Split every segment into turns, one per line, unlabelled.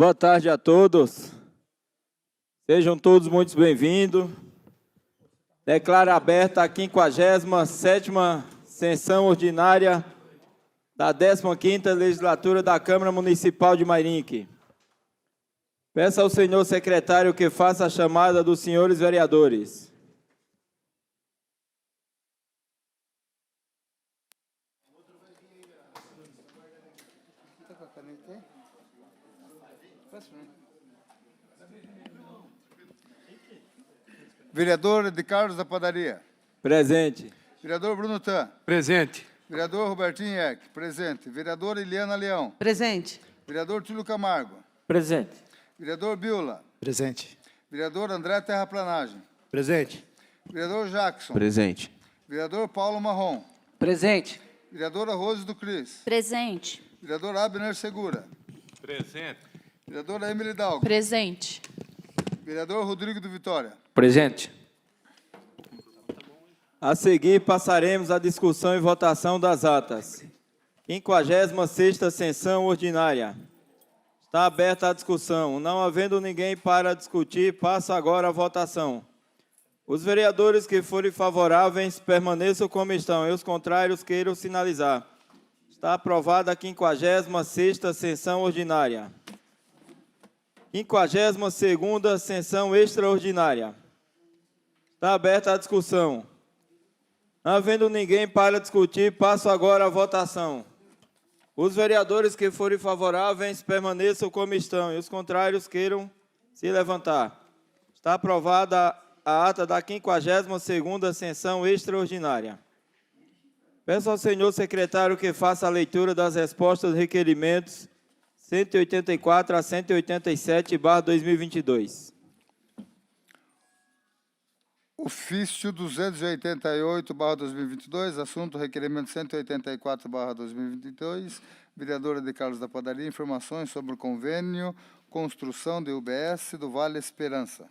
Boa tarde a todos. Sejam todos muito bem-vindos. Declaro aberta a 57ª sessão ordinária da 15ª Legislatura da Câmara Municipal de Mairinque. Peço ao senhor secretário que faça a chamada dos senhores vereadores.
Vereador de Carlos da Padaria.
Presente.
Vereador Bruno Tan.
Presente.
Vereador Robertinho Eck. Presente. Vereadora Eliana Leão.
Presente.
Vereador Túlio Camargo.
Presente.
Vereador Biola.
Presente.
Vereador André Terraplanagem.
Presente.
Vereador Jackson.
Presente.
Vereador Paulo Marrom.
Presente.
Vereadora Rose do Cris.
Presente.
Vereador Abner Segura.
Presente.
Vereadora Emily Dalgo.
Presente.
Vereador Rodrigo do Vitória.
Presente.
A seguir, passaremos à discussão e votação das atas. 56ª sessão ordinária. Está aberta a discussão. Não havendo ninguém para discutir, passo agora a votação. Os vereadores que forem favoráveis permaneçam como estão e os contrários queiram sinalizar. Está aprovada a 56ª sessão ordinária. 52ª sessão extraordinária. Está aberta a discussão. Não havendo ninguém para discutir, passo agora a votação. Os vereadores que forem favoráveis permaneçam como estão e os contrários queiram se levantar. Está aprovada a ata da 52ª sessão extraordinária. Peço ao senhor secretário que faça a leitura das respostas dos requerimentos 184 a 187/2022.
Ofício 288/2022, assunto requerimento 184/2022, vereadora de Carlos da Padaria, informações sobre o convênio construção de UBS do Vale Esperança.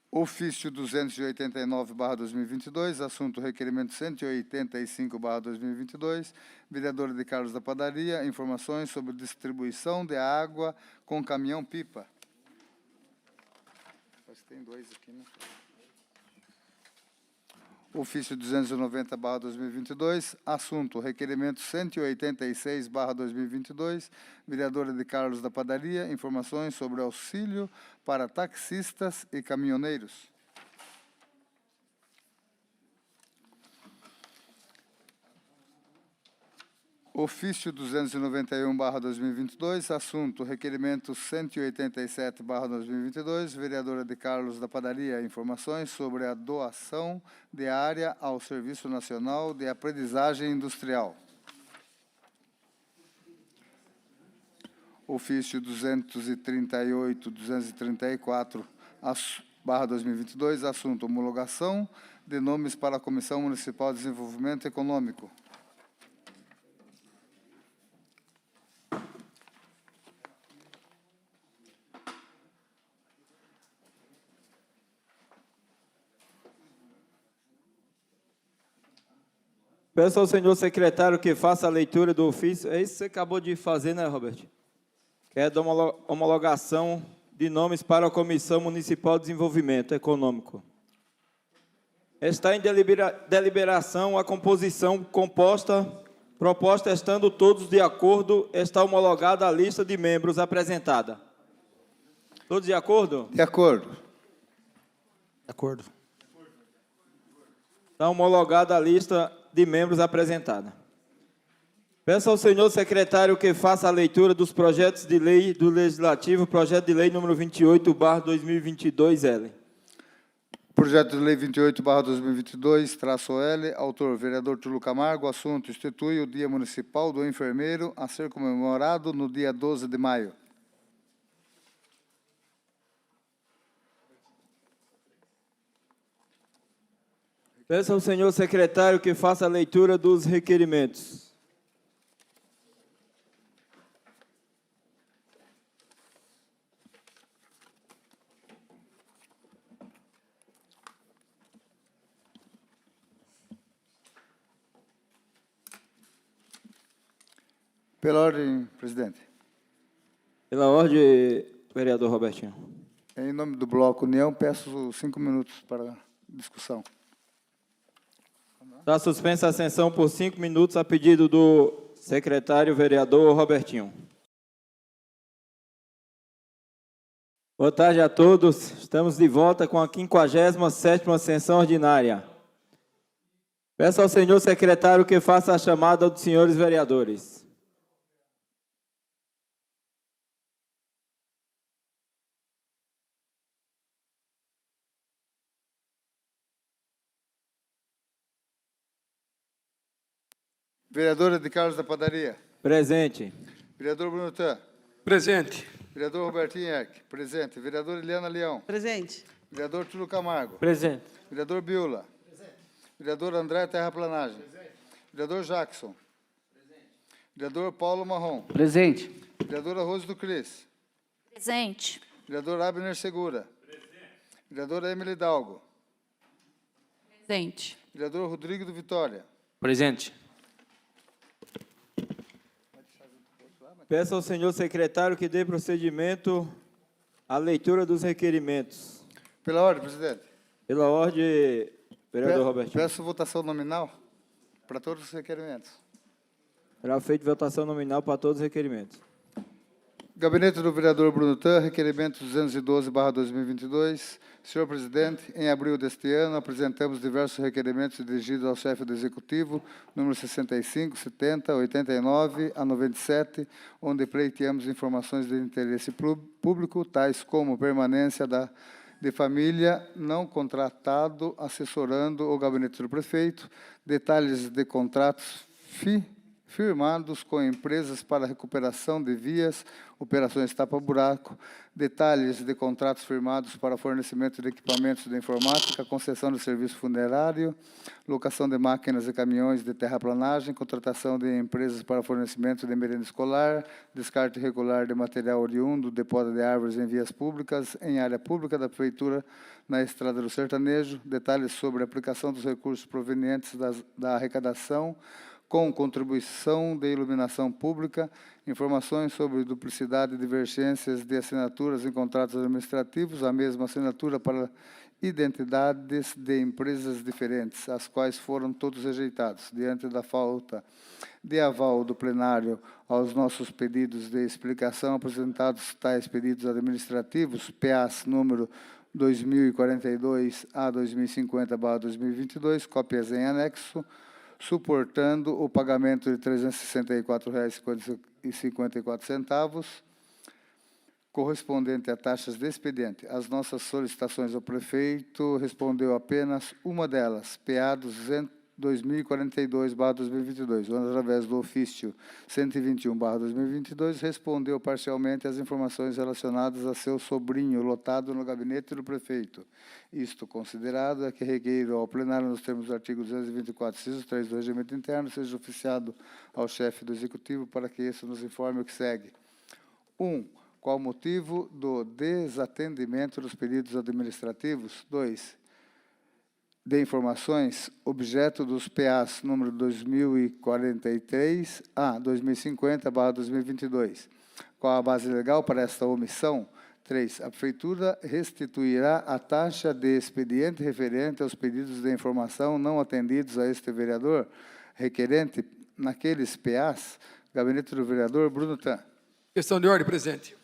Ofício 289/2022, assunto requerimento 185/2022, vereadora de Carlos da Padaria, informações sobre distribuição de água com caminhão-pipa. Tem dois aqui, né? Ofício 290/2022, assunto requerimento 186/2022, vereadora de Carlos da Padaria, informações sobre auxílio para taxistas e caminhoneiros. Ofício 291/2022, assunto requerimento 187/2022, vereadora de Carlos da Padaria, informações sobre a doação de área ao Serviço Nacional de Aprendizagem Industrial. Ofício 238/2022, assunto homologação de nomes para a Comissão Municipal de Desenvolvimento Econômico.
Peço ao senhor secretário que faça a leitura do ofício. É isso que você acabou de fazer, né, Robert? Que é da homologação de nomes para a Comissão Municipal de Desenvolvimento Econômico. Está em deliberação a composição proposta estando todos de acordo, está homologada a lista de membros apresentada. Todos de acordo?
De acordo.
De acordo.
Está homologada a lista de membros apresentada. Peço ao senhor secretário que faça a leitura dos projetos de lei do Legislativo, projeto de lei número 28/2022-L.
Projeto de lei 28/2022-L, autor vereador Túlio Camargo, assunto institui o Dia Municipal do Enfermeiro a ser comemorado no dia 12 de maio.
Peço ao senhor secretário que faça a leitura dos requerimentos.
Pela ordem, presidente.
Pela ordem, vereador Robertinho.
Em nome do Bloco União, peço 5 minutos para discussão.
Está suspensa a sessão por 5 minutos a pedido do secretário vereador Robertinho. Boa tarde a todos. Estamos de volta com a 57ª sessão ordinária. Peço ao senhor secretário que faça a chamada dos senhores vereadores.
Vereadora de Carlos da Padaria.
Presente.
Vereador Bruno Tan.
Presente.
Vereador Robertinho Eck. Presente. Vereadora Eliana Leão.
Presente.
Vereador Túlio Camargo.
Presente.
Vereador Biula. Presente. Vereador André Terraplanagem. Presente. Vereador Jackson. Presente. Vereador Paulo Marrom.
Presente.
Vereadora Rose do Cris.
Presente.
Vereador Abner Segura. Presente. Vereadora Emily Dalgo.
Presente.
Vereador Rodrigo do Vitória.
Presente.
Peço ao senhor secretário que dê procedimento à leitura dos requerimentos.
Pela ordem, presidente.
Pela ordem, vereador Robertinho.
Peço votação nominal para todos os requerimentos.
Será feita votação nominal para todos os requerimentos.
Gabinete do vereador Bruno Tan, requerimento 212/2022. Senhor presidente, em abril deste ano, apresentamos diversos requerimentos dirigidos ao chefe do Executivo, número 65, 70, 89 a 97, onde pleiteamos informações de interesse público, tais como permanência de família não contratado assessorando o gabinete do prefeito, detalhes de contratos firmados com empresas para recuperação de vias, operações tapa-buraco, detalhes de contratos firmados para fornecimento de equipamentos de informática, concessão de serviço funerário, locação de máquinas e caminhões de terraplanagem, contratação de empresas para fornecimento de merenda escolar, descarte regular de material oriundo, depósito de árvores em vias públicas, em área pública da Prefeitura, na Estrada do Sertanejo, detalhes sobre a aplicação dos recursos provenientes da arrecadação, com contribuição de iluminação pública, informações sobre duplicidade e divergências de assinaturas em contratos administrativos, a mesma assinatura para identidades de empresas diferentes, as quais foram todos rejeitados. Diante da falta de aval do plenário aos nossos pedidos de explicação, apresentados tais pedidos administrativos, PAs número 2042 a 2050/2022, cópias em anexo, suportando o pagamento de R$ 364,54, correspondente a taxas de expediente. As nossas solicitações ao prefeito respondeu apenas uma delas, PA 2042/2022, onde, através do ofício 121/2022, respondeu parcialmente às informações relacionadas a seu sobrinho lotado no gabinete do prefeito. Isto considerado é que requeiro ao plenário, nos termos do artigo 224, inciso 3 do regimento interno, seja oficiado ao chefe do Executivo para que isso nos informe o que segue. 1. Qual o motivo do desatendimento dos pedidos administrativos? 2. De informações, objeto dos PAs número 2043 a 2050/2022. Qual a base legal para esta omissão? 3. A Prefeitura restituirá a taxa de expediente referente aos pedidos de informação não atendidos a este vereador requerente naqueles PAs. Gabinete do vereador Bruno Tan.
Questão de ordem, presidente.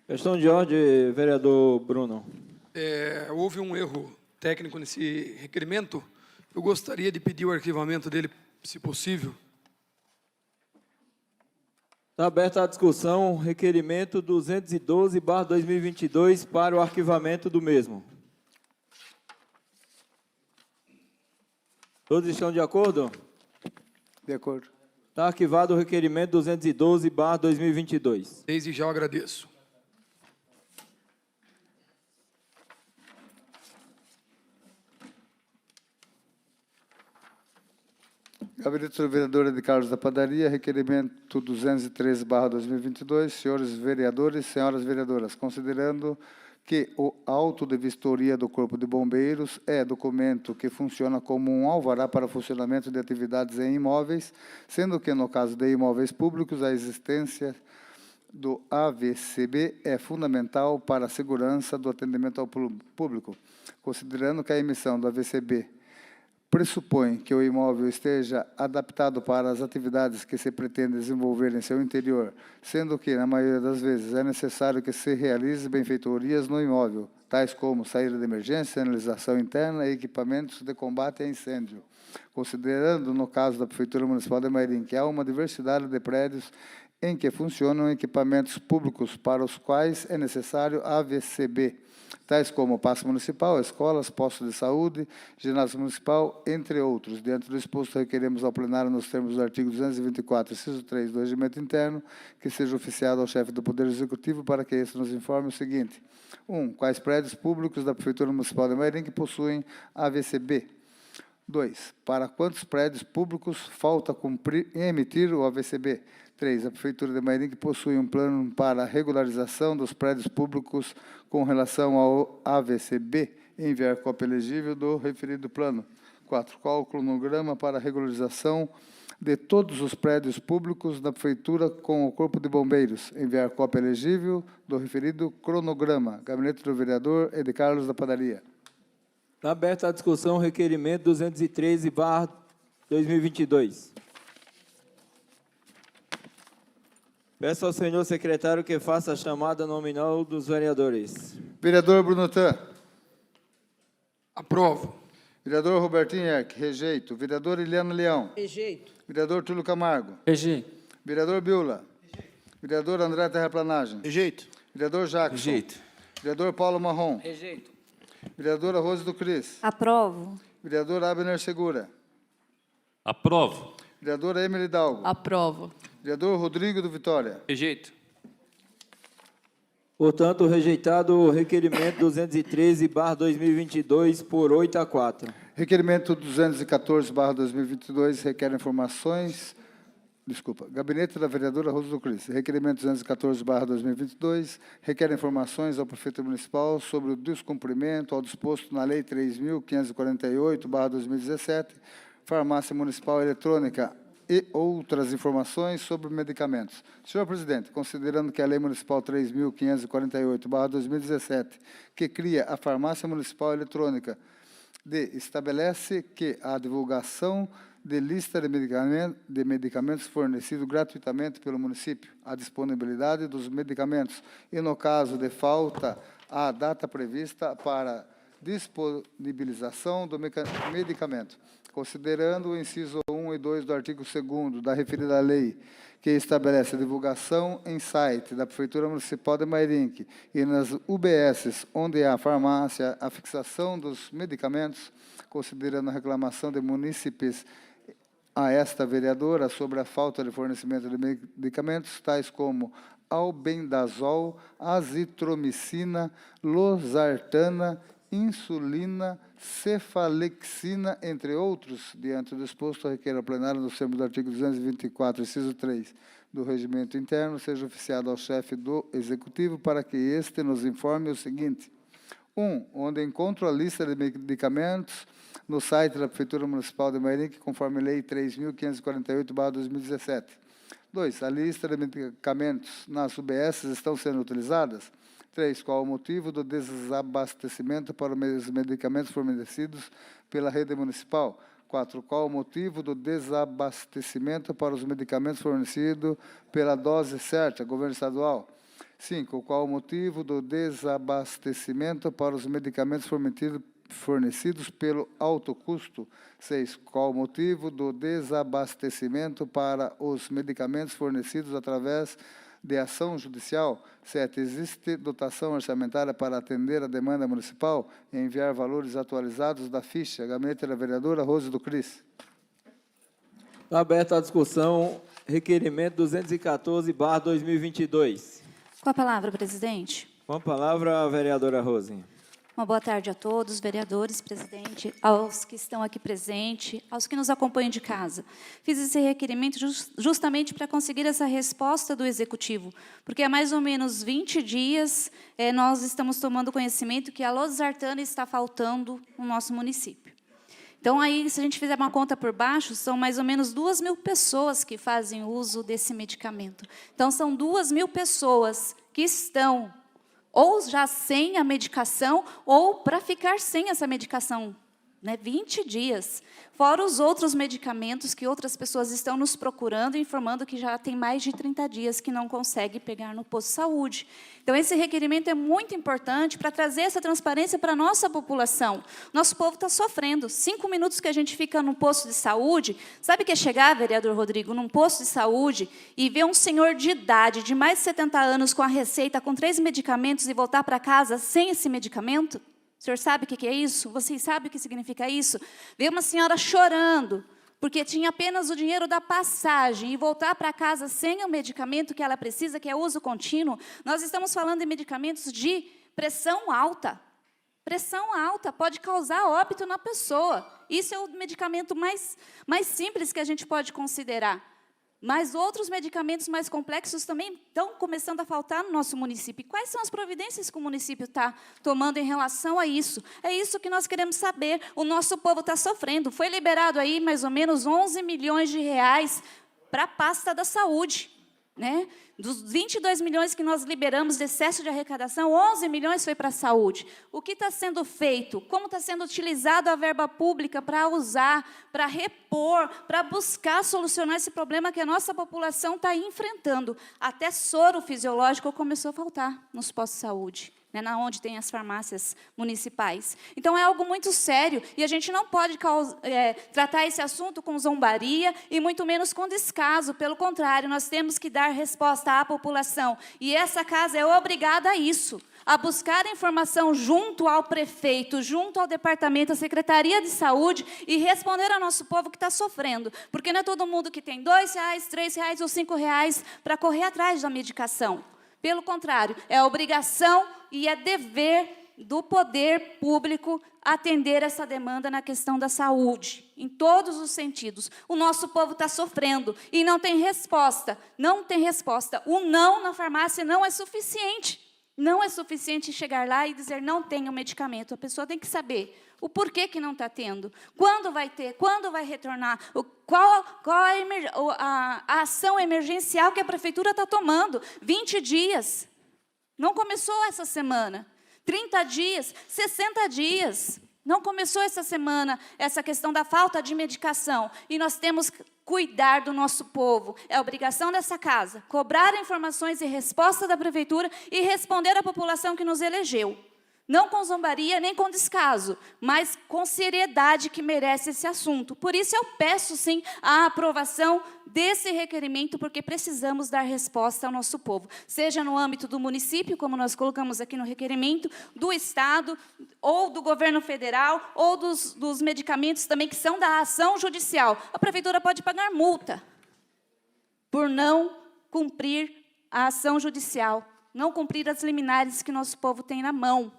Questão de ordem, vereador Bruno.
Houve um erro técnico nesse requerimento. Eu gostaria de pedir o arquivamento dele, se possível.
Está aberta a discussão, requerimento 212/2022 para o arquivamento do mesmo. Todos estão de acordo?
De acordo.
Está arquivado o requerimento 212/2022.
Desde já eu agradeço.
Gabinete do vereador de Carlos da Padaria, requerimento 213/2022, senhores vereadores e senhoras vereadoras, considerando que o auto de vistoria do Corpo de Bombeiros é documento que funciona como um alvará para funcionamento de atividades em imóveis, sendo que, no caso de imóveis públicos, a existência do AVCB é fundamental para a segurança do atendimento ao público, considerando que a emissão do AVCB pressupõe que o imóvel esteja adaptado para as atividades que se pretende desenvolver em seu interior, sendo que, na maioria das vezes, é necessário que se realize benfeitorias no imóvel, tais como saída de emergência, sinalização interna e equipamentos de combate a incêndio. Considerando, no caso da Prefeitura Municipal de Mairim, que há uma diversidade de prédios em que funcionam equipamentos públicos para os quais é necessário AVCB, tais como Paço Municipal, escolas, postos de saúde, ginásio municipal, entre outros. Diante do exposto, requeremos ao plenário, nos termos do artigo 224, inciso 3 do Regimento Interno, que seja oficiado ao chefe do Poder Executivo para que este nos informe o seguinte. 1. Quais prédios públicos da Prefeitura Municipal de Mairim que possuem AVCB? 2. Para quantos prédios públicos falta cumprir e emitir o AVCB? 3. A Prefeitura de Mairim que possui um plano para a regularização dos prédios públicos com relação ao AVCB e enviar cópia elegível do referido plano. 4. Qual o cronograma para a regularização de todos os prédios públicos da Prefeitura com o Corpo de Bombeiros? Enviar cópia elegível do referido cronograma. Gabinete do Vereador Ed Carlos da Padaria.
Está aberta a discussão, requerimento 213/2022. Peço ao senhor secretário que faça a chamada nominal dos vereadores.
Vereador Bruno Tan.
Aprovo.
Vereador Robertinho Erck, rejeito. Vereador Iliano Leão.
Rejeito.
Vereador Túlio Camargo.
Rejeito.
Vereador Biula. Vereador André Terraplanagem.
Rejeito.
Vereador Jackson.
Rejeito.
Vereador Paulo Marrom.
Rejeito.
Vereadora Rose do Cris.
Aprovo.
Vereador Abner Segura.
Aprovo.
Vereadora Emily Dalgo.
Aprovo.
Vereador Rodrigo do Vitória.
Rejeito.
Portanto, rejeitado o requerimento 213/2022 por 8-4.
Requerimento 214/2022 requer informações. Desculpa. Gabinete da Vereadora Rosa do Cris. Requerimento 214/2022 requer informações ao Prefeito Municipal sobre o descumprimento ao disposto na Lei 3.548/2017, Farmácia Municipal Eletrônica e outras informações sobre medicamentos. Senhor Presidente, considerando que a Lei Municipal 3.548/2017, que cria a Farmácia Municipal Eletrônica, estabelece que a divulgação de lista de medicamentos fornecidos gratuitamente pelo município, a disponibilidade dos medicamentos e, no caso de falta, a data prevista para disponibilização do medicamento, considerando o inciso 1 e 2 do artigo 2º da referida lei, que estabelece a divulgação em site da Prefeitura Municipal de Mairim e nas UBSs, onde há farmácia, a fixação dos medicamentos, considerando a reclamação de munícipes a esta vereadora sobre a falta de fornecimento de medicamentos, tais como albendazol, azitromicina, losartana, insulina, cefalexina, entre outros, diante do exposto, requer ao plenário, nos termos do artigo 224, inciso 3 do Regimento Interno, seja oficiado ao chefe do Executivo para que este nos informe o seguinte. 1. Onde encontro a lista de medicamentos no site da Prefeitura Municipal de Mairim, conforme Lei 3.548/2017. 2. A lista de medicamentos nas UBSs estão sendo utilizadas? 3. Qual o motivo do desabastecimento para os medicamentos fornecidos pela rede municipal? 4. Qual o motivo do desabastecimento para os medicamentos fornecidos pela Dose Certa, governo estadual? 5. Qual o motivo do desabastecimento para os medicamentos fornecidos pelo alto custo? 6. Qual o motivo do desabastecimento para os medicamentos fornecidos através de ação judicial? 7. Existe dotação orçamentária para atender a demanda municipal e enviar valores atualizados da ficha? Gabinete da Vereadora Rose do Cris.
Está aberta a discussão, requerimento 214/2022.
Com a palavra, presidente.
Com a palavra, a vereadora Rose.
Uma boa tarde a todos, vereadores, presidente, aos que estão aqui presentes, aos que nos acompanham de casa. Fiz esse requerimento justamente para conseguir essa resposta do Executivo, porque há mais ou menos 20 dias nós estamos tomando conhecimento que a losartana está faltando no nosso município. Então, aí, se a gente fizer uma conta por baixo, são mais ou menos 2.000 pessoas que fazem uso desse medicamento. Então, são 2.000 pessoas que estão ou já sem a medicação, ou para ficar sem essa medicação, né, 20 dias. Fora os outros medicamentos que outras pessoas estão nos procurando, informando que já tem mais de 30 dias que não consegue pegar no posto de saúde. Então, esse requerimento é muito importante para trazer essa transparência para a nossa população. Nosso povo está sofrendo. 5 minutos que a gente fica no posto de saúde, sabe o que é chegar, vereador Rodrigo, num posto de saúde e ver um senhor de idade, de mais de 70 anos, com a receita, com 3 medicamentos e voltar para casa sem esse medicamento? O senhor sabe o que é isso? Vocês sabem o que significa isso? Ver uma senhora chorando, porque tinha apenas o dinheiro da passagem, e voltar para casa sem o medicamento que ela precisa, que é uso contínuo. Nós estamos falando de medicamentos de pressão alta. Pressão alta pode causar óbito na pessoa. Isso é o medicamento mais simples que a gente pode considerar. Mas outros medicamentos mais complexos também estão começando a faltar no nosso município. E quais são as providências que o município está tomando em relação a isso? É isso que nós queremos saber. O nosso povo está sofrendo. Foi liberado aí mais ou menos 11 milhões de reais para a pasta da saúde, né? Dos 22 milhões que nós liberamos de excesso de arrecadação, 11 milhões foi para a saúde. O que está sendo feito? Como está sendo utilizado a verba pública para usar, para repor, para buscar solucionar esse problema que a nossa população está enfrentando? Até soro fisiológico começou a faltar nos postos de saúde, né, onde tem as farmácias municipais. Então, é algo muito sério, e a gente não pode tratar esse assunto com zombaria e muito menos com descaso. Pelo contrário, nós temos que dar resposta à população, e essa casa é obrigada a isso, a buscar informação junto ao prefeito, junto ao departamento, à Secretaria de Saúde, e responder ao nosso povo que está sofrendo, porque não é todo mundo que tem R$2, R$3 ou R$5 para correr atrás da medicação. Pelo contrário, é obrigação e é dever do poder público atender essa demanda na questão da saúde, em todos os sentidos. O nosso povo está sofrendo e não tem resposta. Não tem resposta. O não na farmácia não é suficiente. Não é suficiente chegar lá e dizer não tem o medicamento. A pessoa tem que saber o porquê que não está tendo, quando vai ter, quando vai retornar, qual a ação emergencial que a prefeitura está tomando. 20 dias. Não começou essa semana. 30 dias, 60 dias. Não começou essa semana essa questão da falta de medicação. E nós temos que cuidar do nosso povo. É obrigação dessa casa cobrar informações e resposta da prefeitura e responder à população que nos elegeu. Não com zombaria, nem com descaso, mas com seriedade que merece esse assunto. Por isso, eu peço, sim, a aprovação desse requerimento, porque precisamos dar resposta ao nosso povo, seja no âmbito do município, como nós colocamos aqui no requerimento, do Estado, ou do governo federal, ou dos medicamentos também que são da ação judicial. A prefeitura pode pagar multa por não cumprir a ação judicial, não cumprir as liminares que nosso povo tem na mão.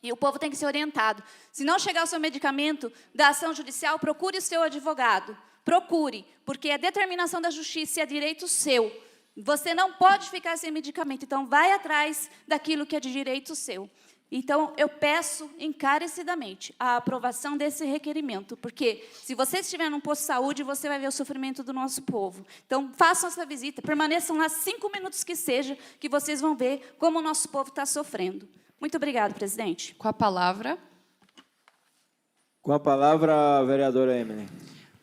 E o povo tem que ser orientado. Se não chegar o seu medicamento da ação judicial, procure o seu advogado. Procure, porque é determinação da justiça e é direito seu. Você não pode ficar sem medicamento, então vai atrás daquilo que é de direito seu. Então, eu peço encarecidamente a aprovação desse requerimento, porque se você estiver num posto de saúde, você vai ver o sofrimento do nosso povo. Então, façam essa visita, permaneçam lá 5 minutos que seja, que vocês vão ver como o nosso povo está sofrendo. Muito obrigada, presidente.
Com a palavra.
Com a palavra, a vereadora Emily.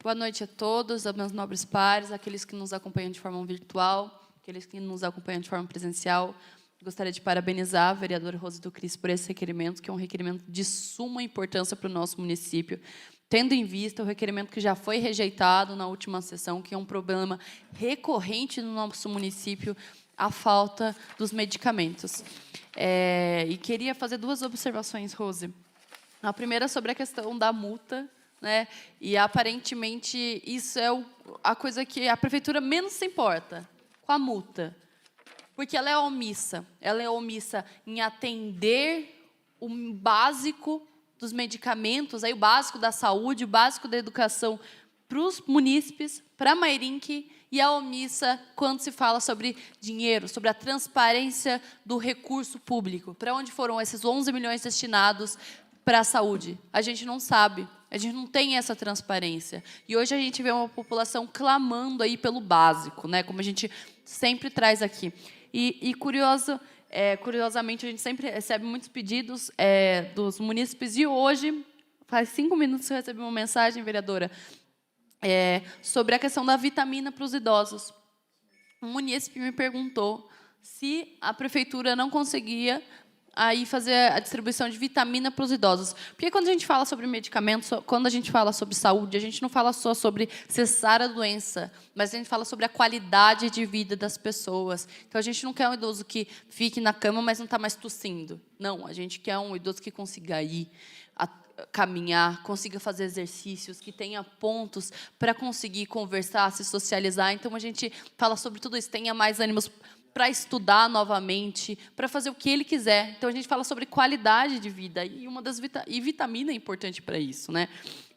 Boa noite a todos, aos meus nobres pares, aqueles que nos acompanham de forma virtual, aqueles que nos acompanham de forma presencial. Gostaria de parabenizar a vereadora Rose do Cris por esse requerimento, que é um requerimento de suma importância para o nosso município, tendo em vista o requerimento que já foi rejeitado na última sessão, que é um problema recorrente no nosso município, a falta dos medicamentos. E queria fazer 2 observações, Rose. A primeira sobre a questão da multa, né? E, aparentemente, isso é a coisa que a prefeitura menos se importa, com a multa. Porque ela é omissa. Ela é omissa em atender o básico dos medicamentos, aí o básico da saúde, o básico da educação para os munícipes, para a Mairink, e a omissa quando se fala sobre dinheiro, sobre a transparência do recurso público. Para onde foram esses 11 milhões destinados para a saúde? A gente não sabe, a gente não tem essa transparência. E hoje a gente vê uma população clamando aí pelo básico, né? Como a gente sempre traz aqui. E curiosamente, a gente sempre recebe muitos pedidos dos munícipes, e hoje, faz 5 minutos, eu recebi uma mensagem, vereadora, sobre a questão da vitamina para os idosos. Um munícipe me perguntou se a prefeitura não conseguia aí fazer a distribuição de vitamina para os idosos. Porque quando a gente fala sobre medicamentos, quando a gente fala sobre saúde, a gente não fala só sobre cessar a doença, mas a gente fala sobre a qualidade de vida das pessoas. Então, a gente não quer um idoso que fique na cama, mas não está mais tossindo. Não, a gente quer um idoso que consiga ir, caminhar, consiga fazer exercícios, que tenha pontos para conseguir conversar, se socializar. Então, a gente fala sobre tudo isso, tenha mais ânimos para estudar novamente, para fazer o que ele quiser. Então, a gente fala sobre qualidade de vida, e vitamina é importante para isso, né?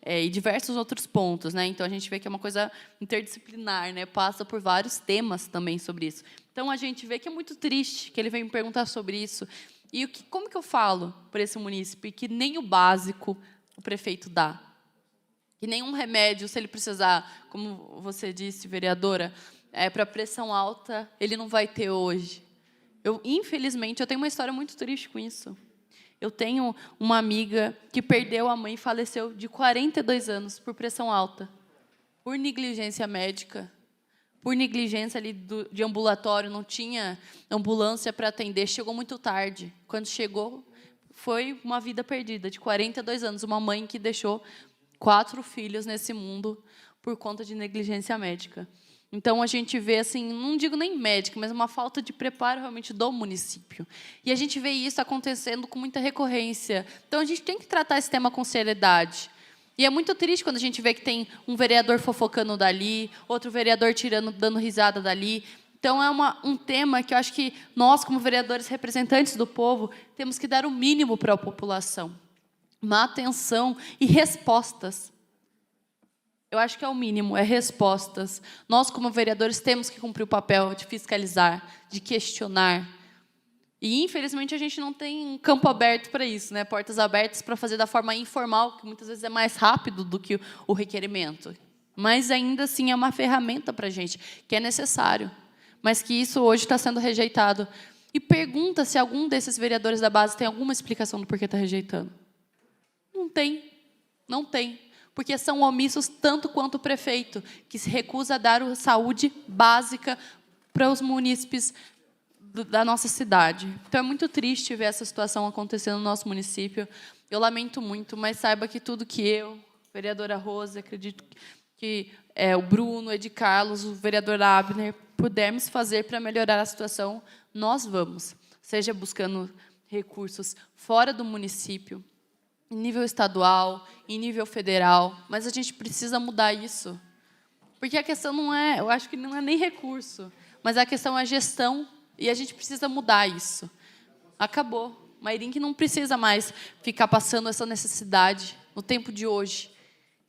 E diversos outros pontos, né? Então, a gente vê que é uma coisa interdisciplinar, né? Passa por vários temas também sobre isso. Então, a gente vê que é muito triste que ele vem me perguntar sobre isso. E como que eu falo para esse munícipe que nem o básico o prefeito dá? Que nenhum remédio, se ele precisar, como você disse, vereadora, para pressão alta, ele não vai ter hoje. Infelizmente, eu tenho uma história muito triste com isso. Eu tenho uma amiga que perdeu a mãe e faleceu de 42 anos por pressão alta, por negligência médica, por negligência ali de ambulatório, não tinha ambulância para atender, chegou muito tarde. Quando chegou, foi uma vida perdida, de 42 anos, uma mãe que deixou 4 filhos nesse mundo por conta de negligência médica. Então, a gente vê, assim, não digo nem médica, mas uma falta de preparo realmente do município. E a gente vê isso acontecendo com muita recorrência. Então, a gente tem que tratar esse tema com seriedade. E é muito triste quando a gente vê que tem um vereador fofocando dali, outro vereador dando risada dali. Então, é um tema que eu acho que nós, como vereadores representantes do povo, temos que dar o mínimo para a população. Uma atenção e respostas. Eu acho que é o mínimo, é respostas. Nós, como vereadores, temos que cumprir o papel de fiscalizar, de questionar. E, infelizmente, a gente não tem um campo aberto para isso, né? Portas abertas para fazer da forma informal, que muitas vezes é mais rápido do que o requerimento. Mas, ainda assim, é uma ferramenta para a gente, que é necessário. Mas que isso hoje está sendo rejeitado. E pergunta se algum desses vereadores da base tem alguma explicação do porquê está rejeitando. Não tem. Não tem. Porque são omissos tanto quanto o prefeito, que se recusa a dar saúde básica para os munícipes da nossa cidade. Então, é muito triste ver essa situação acontecendo no nosso município. Eu lamento muito, mas saiba que tudo que eu, vereadora Rosa, acredito que o Bruno, o Ed Carlos, o vereador Abner, pudermos fazer para melhorar a situação, nós vamos. Seja buscando recursos fora do município, em nível estadual, em nível federal, mas a gente precisa mudar isso. Porque a questão não é, eu acho que não é nem recurso, mas a questão é gestão, e a gente precisa mudar isso. Acabou. Mairink não precisa mais ficar passando essa necessidade no tempo de hoje.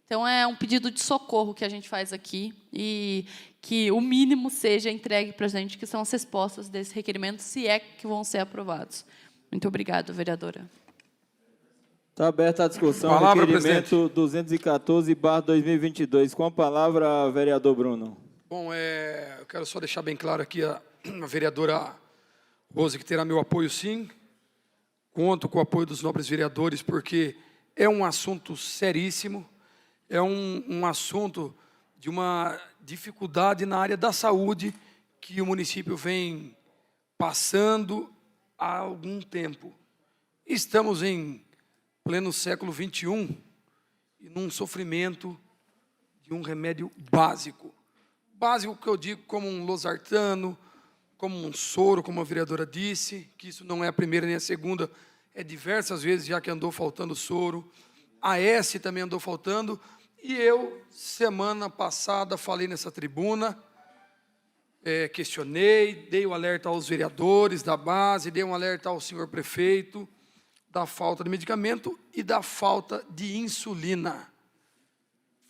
Então, é um pedido de socorro que a gente faz aqui, e que o mínimo seja entregue para a gente, que são as respostas desse requerimento, se é que vão ser aprovados. Muito obrigada, vereadora.
Está aberta a discussão.
Palavra,
Requerimento 214/2022. Com a palavra, vereador Bruno.
Bom, eu quero só deixar bem claro aqui a vereadora Rose, que terá meu apoio, sim. Conto com o apoio dos nobres vereadores, porque é um assunto seríssimo, é um assunto de uma dificuldade na área da saúde que o município vem passando há algum tempo. Estamos em pleno século XXI, e num sofrimento de um remédio básico. Básico que eu digo como um losartano, como um soro, como a vereadora disse, que isso não é a primeira nem a segunda, é diversas vezes já que andou faltando soro. A S também andou faltando, e eu, semana passada, falei nessa tribuna, questionei, dei o alerta aos vereadores da base, dei um alerta ao senhor prefeito, da falta de medicamento e da falta de insulina.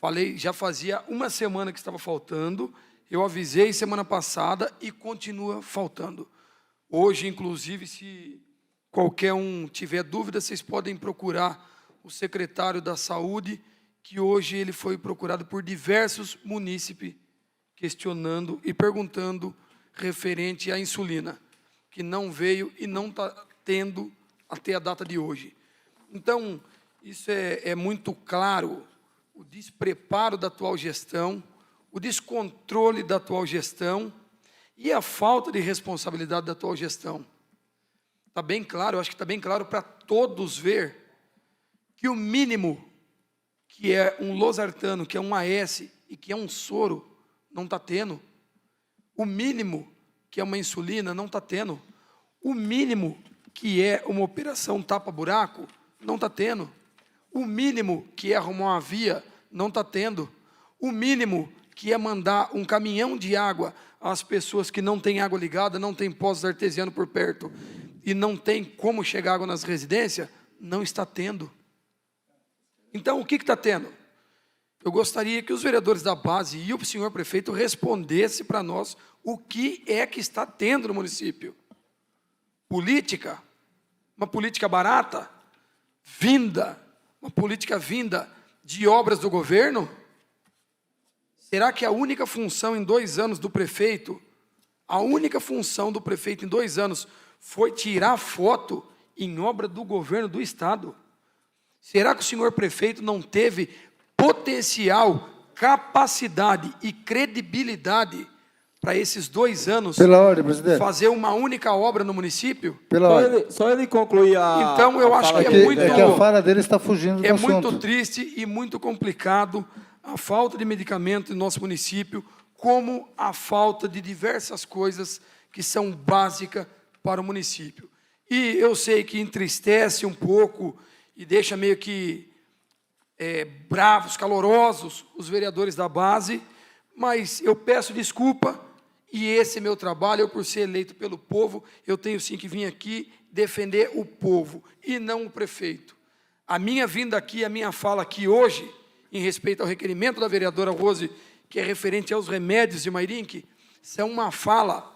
Falei, já fazia uma semana que estava faltando, eu avisei semana passada e continua faltando. Hoje, inclusive, se qualquer um tiver dúvida, vocês podem procurar o secretário da Saúde, que hoje ele foi procurado por diversos munícipes, questionando e perguntando referente à insulina, que não veio e não está tendo até a data de hoje. Então, isso é muito claro, o despreparo da atual gestão, o descontrole da atual gestão e a falta de responsabilidade da atual gestão. Está bem claro, eu acho que está bem claro para todos ver que o mínimo que é um losartano, que é um AS e que é um soro, não está tendo. O mínimo que é uma insulina, não está tendo. O mínimo que é uma operação tapa-buraco, não está tendo. O mínimo que é arrumar uma via, não está tendo. O mínimo que é mandar um caminhão de água às pessoas que não têm água ligada, não têm poços artesianos por perto e não tem como chegar água nas residências, não está tendo. Então, o que está tendo? Eu gostaria que os vereadores da base e o senhor prefeito respondessem para nós o que é que está tendo no município. Política, uma política barata, uma política vinda de obras do governo? Será que a única função em 2 anos do prefeito, a única função do prefeito em 2 anos foi tirar foto em obra do governo do Estado? Será que o senhor prefeito não teve potencial, capacidade e credibilidade para esses 2 anos
Pela ordem, presidente.
fazer uma única obra no município?
Pela ordem.
Só ele concluir a...
Então, eu acho que
É que a fala dele está fugindo do
é
assunto.
muito triste e muito complicado a falta de medicamento no nosso município, como a falta de diversas coisas que são básicas para o município. E eu sei que entristece um pouco e deixa meio que bravos, calorosos os vereadores da base, mas eu peço desculpa, e esse é meu trabalho, eu por ser eleito pelo povo, eu tenho sim que vir aqui defender o povo, e não o prefeito. A minha vinda aqui, a minha fala aqui hoje, em respeito ao requerimento da vereadora Rose, que é referente aos remédios de Mairinque, isso é uma fala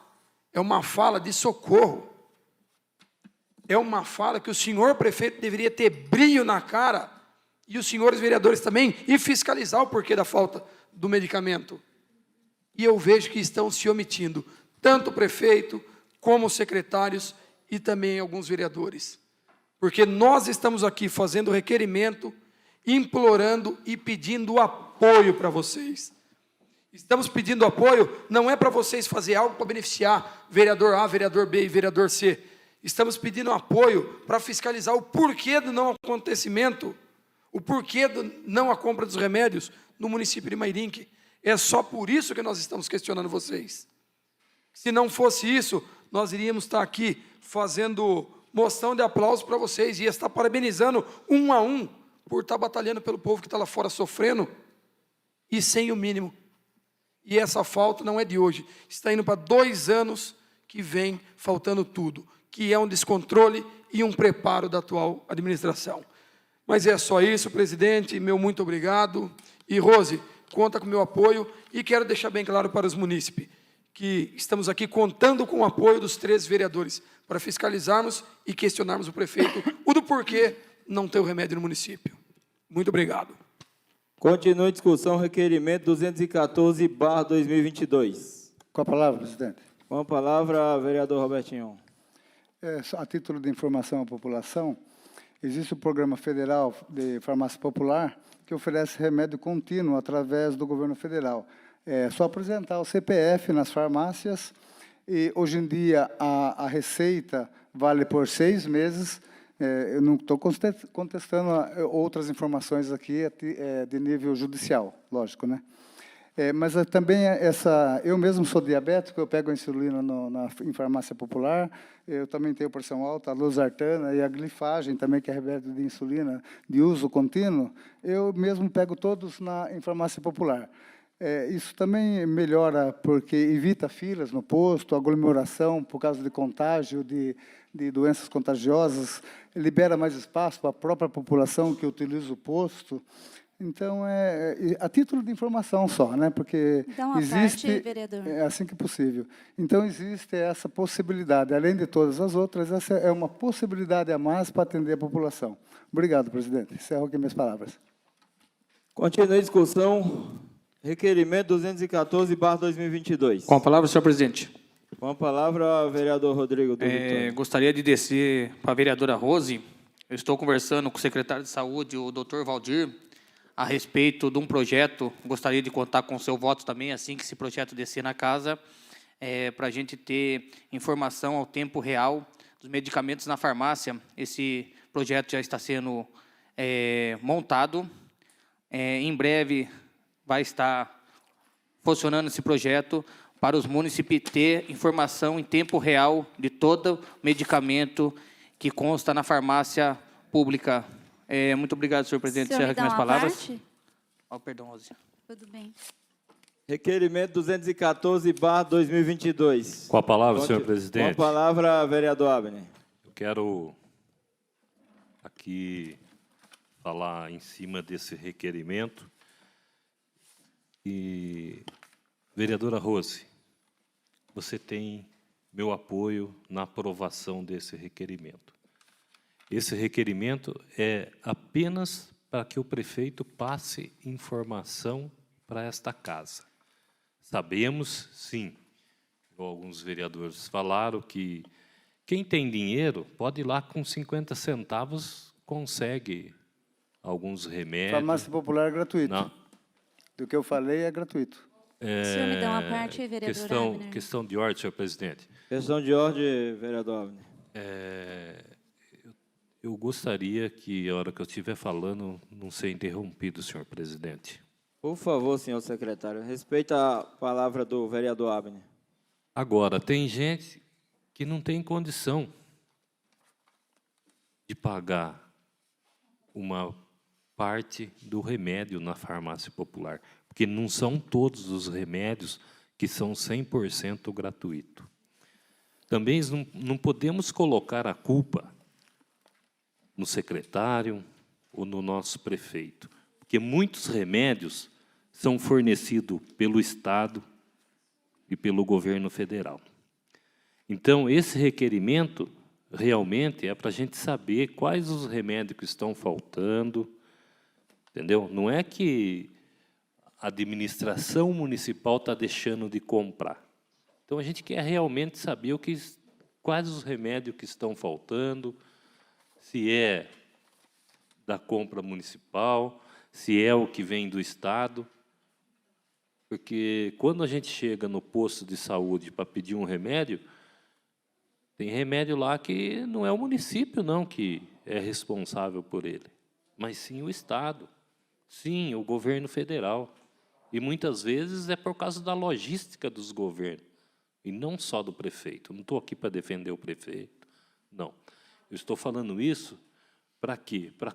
de socorro. É uma fala que o senhor prefeito deveria ter brilho na cara, e os senhores vereadores também, e fiscalizar o porquê da falta do medicamento. E eu vejo que estão se omitindo, tanto o prefeito, como os secretários, e também alguns vereadores. Porque nós estamos aqui fazendo requerimento, implorando e pedindo apoio para vocês. Estamos pedindo apoio, não é para vocês fazer algo para beneficiar vereador A, vereador B e vereador C. Estamos pedindo apoio para fiscalizar o porquê do não acontecimento, o porquê do não a compra dos remédios no município de Mairinque. É só por isso que nós estamos questionando vocês. Se não fosse isso, nós iríamos estar aqui fazendo moção de aplauso para vocês, ia estar parabenizando um a um por estar batalhando pelo povo que está lá fora sofrendo e sem o mínimo. E essa falta não é de hoje, está indo para 2 anos que vem faltando tudo, que é um descontrole e um preparo da atual administração. Mas é só isso, presidente, meu muito obrigado. E Rose, conta com o meu apoio e quero deixar bem claro para os munícipes que estamos aqui contando com o apoio dos 3 vereadores para fiscalizarmos e questionarmos o prefeito o do porquê não ter o remédio no município. Muito obrigado.
Continua a discussão, requerimento 214/2022.
Com a palavra, presidente.
Com a palavra, vereador Robertinho.
Só a título de informação à população, existe o Programa Federal de Farmácia Popular que oferece remédio contínuo através do governo federal. É só apresentar o CPF nas farmácias e, hoje em dia, a receita vale por 6 meses. Eu não estou contestando outras informações aqui de nível judicial, lógico, né? Mas também eu mesmo sou diabético, eu pego a insulina em farmácia popular, eu também tenho pressão alta, a losartana e a glifagem também, que é remédio de insulina de uso contínuo, eu mesmo pego todos em farmácia popular. Isso também melhora porque evita filas no posto, aglomeração por causa de contágio de doenças contagiosas, libera mais espaço para a própria população que utiliza o posto. Então, a título de informação só, né? Porque
Dá uma
existe,
parte, vereador.
assim que possível. Então, existe essa possibilidade, além de todas as outras, essa é uma possibilidade a mais para atender a população. Obrigado, presidente. Encerro aqui minhas palavras.
Continue a discussão. Requerimento 214/2022.
Com a palavra, senhor presidente.
Com a palavra, vereador Rodrigo do Vitória.
Gostaria de descer para a vereadora Rose. Eu estou conversando com o secretário de Saúde, o doutor Valdir, a respeito de um projeto. Gostaria de contar com o seu voto também, assim que esse projeto descer na casa, para a gente ter informação ao tempo real dos medicamentos na farmácia. Esse projeto já está sendo montado. Em breve vai estar funcionando esse projeto para os municípios ter informação em tempo real de todo medicamento que consta na farmácia pública. Muito obrigado, senhor presidente.
O senhor
Encerro
me
aqui
dá
minhas
uma
palavras.
parte?
Perdão, Rose.
Tudo bem.
Requerimento 214/2022.
Com a palavra,
Com
senhor
a
presidente.
palavra, vereador Abner.
Eu quero aqui falar em cima desse requerimento. E, vereadora Rose, você tem meu apoio na aprovação desse requerimento. Esse requerimento é apenas para que o prefeito passe informação para esta casa. Sabemos, sim, igual alguns vereadores falaram, que quem tem dinheiro pode ir lá com 50 centavos, consegue alguns remédios.
Farmácia popular é gratuito.
Não.
Do que eu falei é gratuito.
O senhor me dá uma parte, vereador Abner?
Questão de ordem, senhor presidente.
Questão de ordem, vereador Abner.
Eu gostaria que, a hora que eu estiver falando, não ser interrompido, senhor presidente.
Por favor, senhor secretário, respeita a palavra do vereador Abner.
Agora, tem gente que não tem condição de pagar uma parte do remédio na farmácia popular, porque não são todos os remédios que são 100% gratuito. Também não podemos colocar a culpa no secretário ou no nosso prefeito, porque muitos remédios são fornecidos pelo Estado e pelo governo federal. Então, esse requerimento realmente é para a gente saber quais os remédios que estão faltando, entendeu? Não é que a administração municipal está deixando de comprar. Então, a gente quer realmente saber quais os remédios que estão faltando, se é da compra municipal, se é o que vem do Estado. Porque quando a gente chega no posto de saúde para pedir um remédio, tem remédio lá que não é o município, não, que é responsável por ele, mas sim o Estado. Sim, o governo federal. E muitas vezes é por causa da logística dos governos, e não só do prefeito. Não estou aqui para defender o prefeito, não. Eu estou falando isso para quê? Para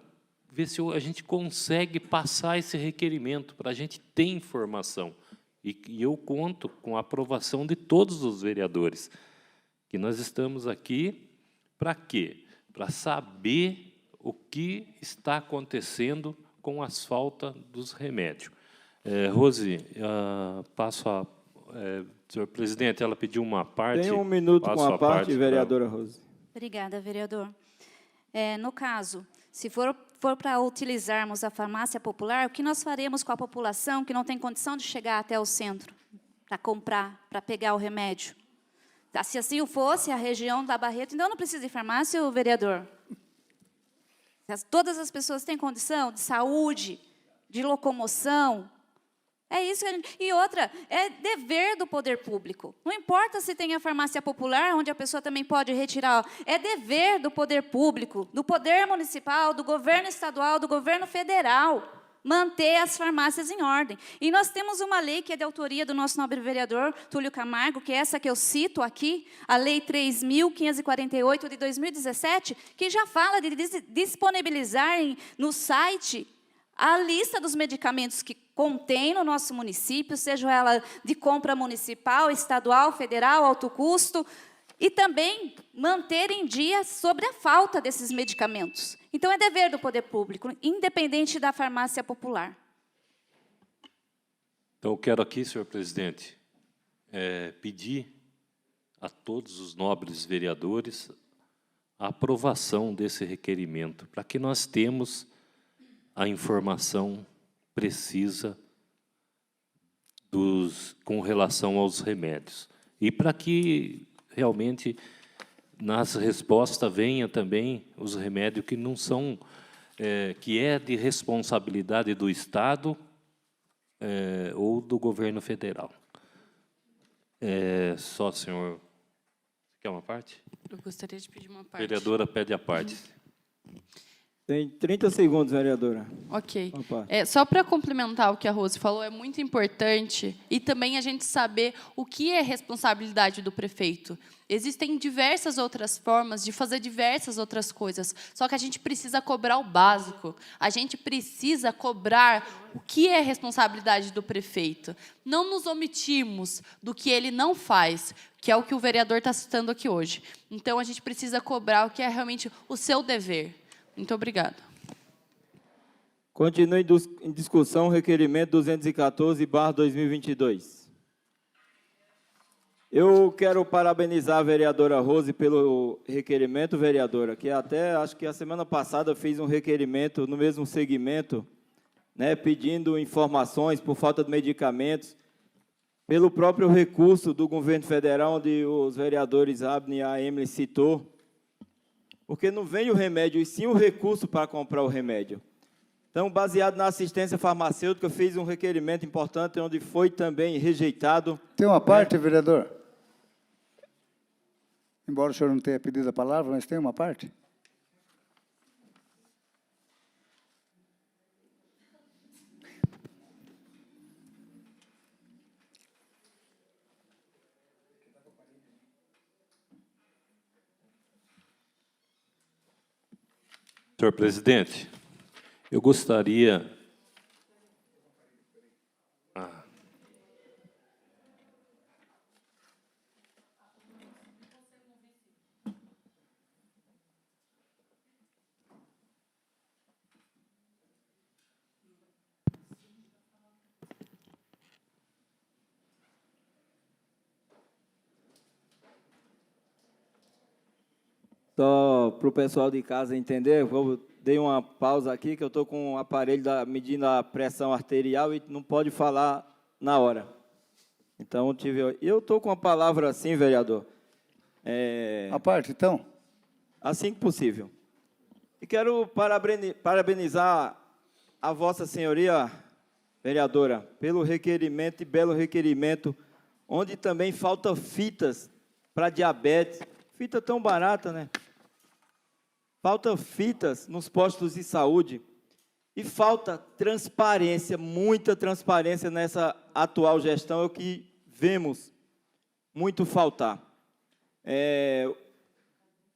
ver se a gente consegue passar esse requerimento, para a gente ter informação. E eu conto com a aprovação de todos os vereadores, que nós estamos aqui para quê? Para saber o que está acontecendo com as faltas dos remédios. Rose, passo a... senhor presidente, ela pediu uma parte.
Tem um minuto com a parte, vereadora Rose.
Obrigada, vereador. No caso, se for para utilizarmos a farmácia popular, o que nós faremos com a população que não tem condição de chegar até o centro para comprar, para pegar o remédio? Se assim fosse a região da Barreto, então não precisa de farmácia, vereador? Todas as pessoas têm condição de saúde, de locomoção. É isso que a gente... E outra, é dever do poder público. Não importa se tem a farmácia popular, onde a pessoa também pode retirar. É dever do poder público, do poder municipal, do governo estadual, do governo federal, manter as farmácias em ordem. E nós temos uma lei que é de autoria do nosso nobre vereador, Túlio Camargo, que é essa que eu cito aqui, a Lei 3.548 de 2017, que já fala de disponibilizar no site a lista dos medicamentos que contém no nosso município, seja ela de compra municipal, estadual, federal, alto custo, e também manter em dia sobre a falta desses medicamentos. Então, é dever do poder público, independente da farmácia popular.
Então, eu quero aqui, senhor presidente, pedir a todos os nobres vereadores a aprovação desse requerimento, para que nós temos a informação precisa com relação aos remédios. E para que realmente nas respostas venha também os remédios que não são, que é de responsabilidade do Estado ou do governo federal. Só, senhor, quer uma parte?
Eu gostaria de pedir uma
A
parte.
vereadora pede a parte.
Tem 30 segundos, vereadora.
Ok.
Opa.
Só para complementar o que a Rose falou, é muito importante e também a gente saber o que é responsabilidade do prefeito. Existem diversas outras formas de fazer diversas outras coisas, só que a gente precisa cobrar o básico. A gente precisa cobrar o que é responsabilidade do prefeito. Não nos omitirmos do que ele não faz, que é o que o vereador está citando aqui hoje. Então, a gente precisa cobrar o que é realmente o seu dever. Muito obrigada.
Continue em discussão o requerimento 214/2022. Eu quero parabenizar a vereadora Rose pelo requerimento, vereadora, que até acho que a semana passada eu fiz um requerimento no mesmo segmento, né, pedindo informações por falta de medicamentos, pelo próprio recurso do governo federal, onde os vereadores Abner e a Emily citou, porque não vem o remédio, e sim o recurso para comprar o remédio. Então, baseado na assistência farmacêutica, eu fiz um requerimento importante, onde foi também rejeitado.
Tem uma parte, vereador? Embora o senhor não tenha pedido a palavra, mas tem uma parte?
Senhor presidente, eu gostaria...
Só para o pessoal de casa entender, dei uma pausa aqui, que eu estou com um aparelho medindo a pressão arterial e não pode falar na hora. Então, eu estou com a palavra assim, vereador.
A parte, então?
Assim que possível. E quero parabenizar a Vossa Senhoria, vereadora, pelo requerimento, e belo requerimento, onde também falta fitas para diabetes. Fita tão barata, né? Falta fitas nos postos de saúde e falta transparência, muita transparência nessa atual gestão, é o que vemos muito faltar.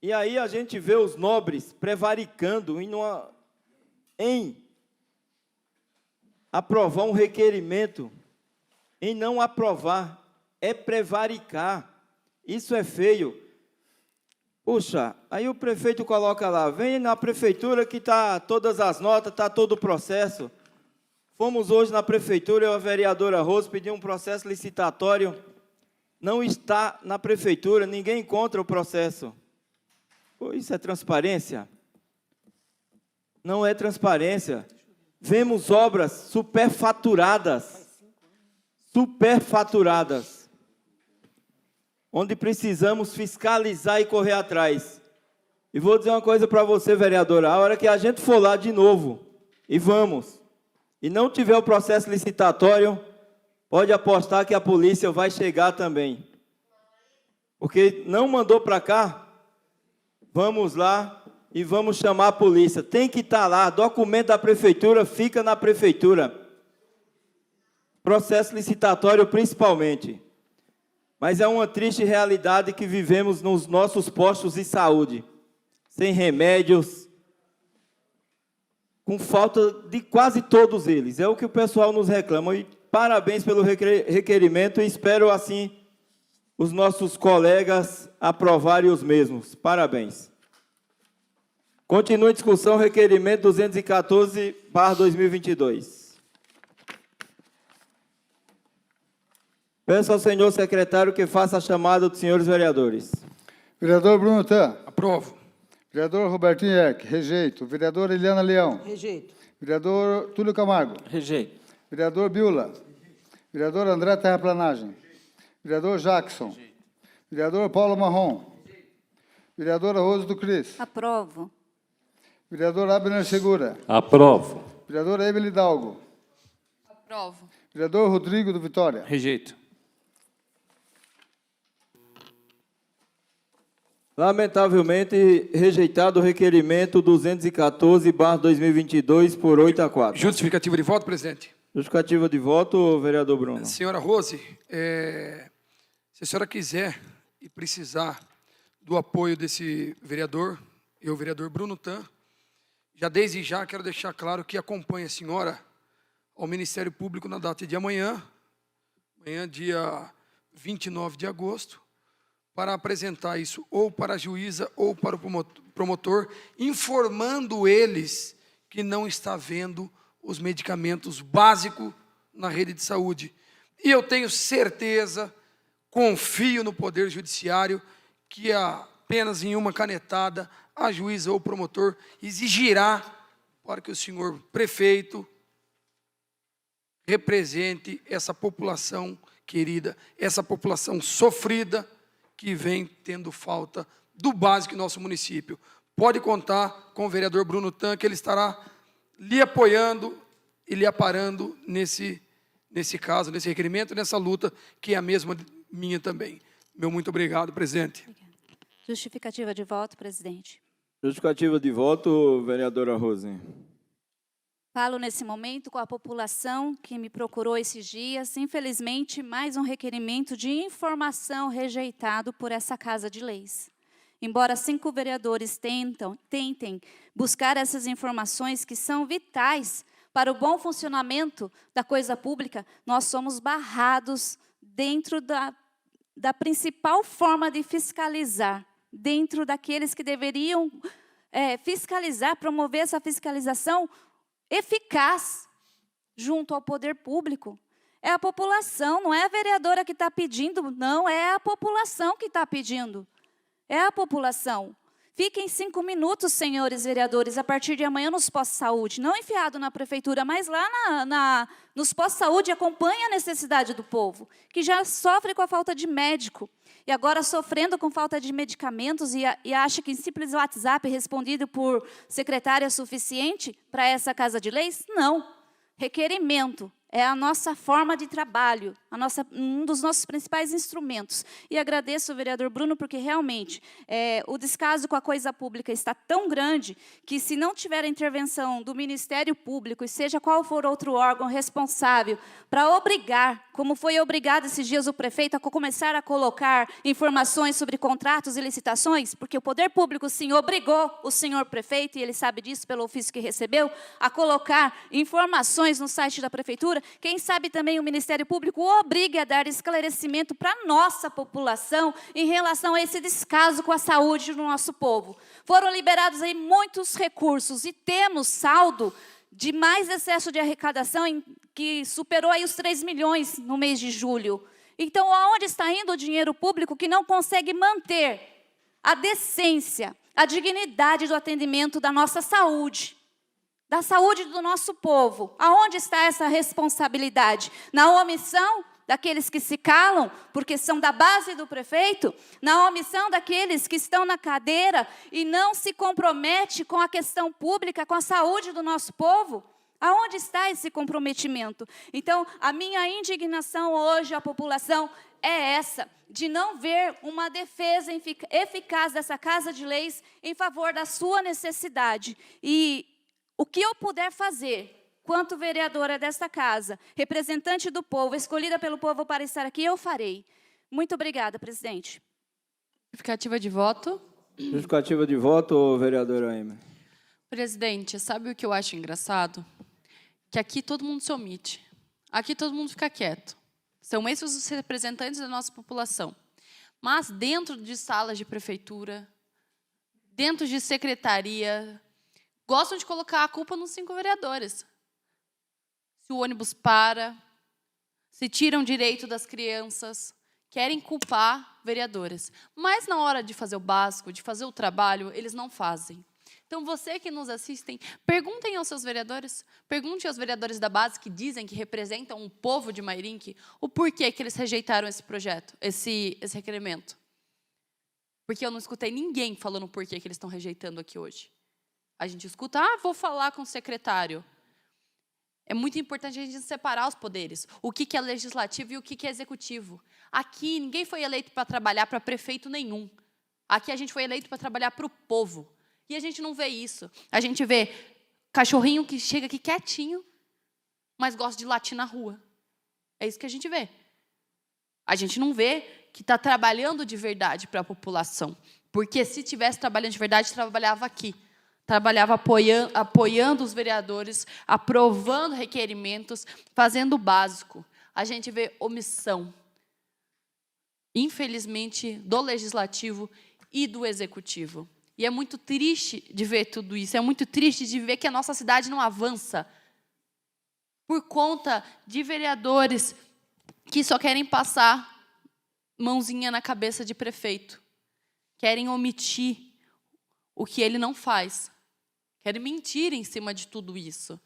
E aí a gente vê os nobres prevaricando em aprovar um requerimento, em não aprovar, é prevaricar. Isso é feio. Puxa, aí o prefeito coloca lá, vem na prefeitura que está todas as notas, está todo o processo. Fomos hoje na prefeitura, eu e a vereadora Rose pedimos um processo licitatório, não está na prefeitura, ninguém encontra o processo. Pô, isso é transparência? Não é transparência. Vemos obras superfaturadas, onde precisamos fiscalizar e correr atrás. E vou dizer uma coisa para você, vereadora, a hora que a gente for lá de novo, e vamos, e não tiver o processo licitatório, pode apostar que a polícia vai chegar também. Porque não mandou para cá, vamos lá e vamos chamar a polícia. Tem que estar lá, documento da prefeitura fica na prefeitura. Processo licitatório principalmente. Mas é uma triste realidade que vivemos nos nossos postos de saúde, sem remédios, com falta de quase todos eles. É o que o pessoal nos reclama. E parabéns pelo requerimento e espero, assim, os nossos colegas aprovarem os mesmos. Parabéns. Continua a discussão, requerimento 214/2022. Peço ao senhor secretário que faça a chamada dos senhores vereadores.
Vereador Bruno Tan.
Aprovo.
Vereador Robertinho Erck, rejeito. Vereadora Eliana Leão.
Rejeito.
Vereador Túlio Camargo.
Rejeito.
Vereador Biula. Vereador André Terraplanagem. Vereador Jackson. Vereador Paulo Marrom. Vereadora Rose do Cris.
Aprovo.
Vereador Abner Segura.
Aprovo.
Vereadora Emily Dalgo.
Aprovo.
Vereador Rodrigo do Vitória.
Rejeito.
Lamentavelmente, rejeitado o requerimento 214/2022 por 8-4.
Justificativa de voto, presidente.
Justificativa de voto, vereador Bruno.
Senhora Rose, se a senhora quiser e precisar do apoio desse vereador, eu, vereador Bruno Tan, desde já quero deixar claro que acompanho a senhora ao Ministério Público na data de amanhã, dia 29 de agosto, para apresentar isso ou para a juíza ou para o promotor, informando eles que não está havendo os medicamentos básicos na rede de saúde. E eu tenho certeza, confio no Poder Judiciário, que apenas em uma canetada, a juíza ou o promotor exigirá para que o senhor prefeito represente essa população querida, essa população sofrida, que vem tendo falta do básico em nosso município. Pode contar com o vereador Bruno Tan, que ele estará lhe apoiando e lhe aparando nesse caso, nesse requerimento, nessa luta, que é a mesma minha também. Meu muito obrigado, presidente.
Justificativa de voto, presidente.
Justificativa de voto, vereadora Rose.
Falo nesse momento com a população que me procurou esses dias. Infelizmente, mais um requerimento de informação rejeitado por essa Casa de Leis. Embora 5 vereadores tentem buscar essas informações que são vitais para o bom funcionamento da coisa pública, nós somos barrados dentro da principal forma de fiscalizar, dentro daqueles que deveriam fiscalizar, promover essa fiscalização eficaz junto ao poder público. É a população, não é a vereadora que está pedindo, não, é a população que está pedindo. É a população. Fiquem 5 minutos, senhores vereadores, a partir de amanhã nos postos-saúde, não enfiado na prefeitura, mas lá nos postos-saúde acompanhe a necessidade do povo, que já sofre com a falta de médico, e agora sofrendo com falta de medicamentos e acha que em simples WhatsApp respondido por secretária é suficiente para essa Casa de Leis? Não. Requerimento é a nossa forma de trabalho, um dos nossos principais instrumentos. E agradeço ao vereador Bruno, porque realmente o descaso com a coisa pública está tão grande que, se não tiver a intervenção do Ministério Público, e seja qual for outro órgão responsável, para obrigar, como foi obrigado esses dias o prefeito, a começar a colocar informações sobre contratos e licitações, porque o poder público, sim, obrigou o senhor prefeito, e ele sabe disso pelo ofício que recebeu, a colocar informações no site da prefeitura. Quem sabe também o Ministério Público obrigue a dar esclarecimento para a nossa população em relação a esse descaso com a saúde do nosso povo. Foram liberados aí muitos recursos e temos saldo de mais excesso de arrecadação que superou aí os 3 milhões no mês de julho. Então, aonde está indo o dinheiro público que não consegue manter a decência, a dignidade do atendimento da nossa saúde? Da saúde do nosso povo. Aonde está essa responsabilidade? Na omissão daqueles que se calam, porque são da base do prefeito? Na omissão daqueles que estão na cadeira e não se compromete com a questão pública, com a saúde do nosso povo? Aonde está esse comprometimento? Então, a minha indignação hoje à população é essa, de não ver uma defesa eficaz dessa Casa de Leis em favor da sua necessidade. E o que eu puder fazer, quanto vereadora desta casa, representante do povo, escolhida pelo povo para estar aqui, eu farei. Muito obrigada, presidente.
Justificativa de voto.
Justificativa de voto, vereadora Emily.
Presidente, sabe o que eu acho engraçado? Que aqui todo mundo se omite. Aqui todo mundo fica quieto. São esses os representantes da nossa população. Mas dentro de salas de prefeitura, dentro de secretaria, gostam de colocar a culpa nos 5 vereadores. Se o ônibus para, se tiram direito das crianças, querem culpar vereadores. Mas na hora de fazer o básico, de fazer o trabalho, eles não fazem. Então, você que nos assistem, perguntem aos seus vereadores, perguntem aos vereadores da base que dizem que representam o povo de Mairinque, o porquê que eles rejeitaram esse projeto, esse requerimento. Porque eu não escutei ninguém falando o porquê que eles estão rejeitando aqui hoje. A gente escuta, vou falar com o secretário. É muito importante a gente separar os poderes, o que é legislativo e o que é executivo. Aqui, ninguém foi eleito para trabalhar para prefeito nenhum. Aqui, a gente foi eleito para trabalhar para o povo. E a gente não vê isso. A gente vê cachorrinho que chega aqui quietinho, mas gosta de latir na rua. É isso que a gente vê. A gente não vê que está trabalhando de verdade para a população. Porque se tivesse trabalhando de verdade, trabalhava aqui. Trabalhava apoiando os vereadores, aprovando requerimentos, fazendo o básico. A gente vê omissão, infelizmente, do legislativo e do executivo. E é muito triste de ver tudo isso, é muito triste de ver que a nossa cidade não avança por conta de vereadores que só querem passar mãozinha na cabeça de prefeito, querem omitir o que ele não faz, querem mentir em cima de tudo isso.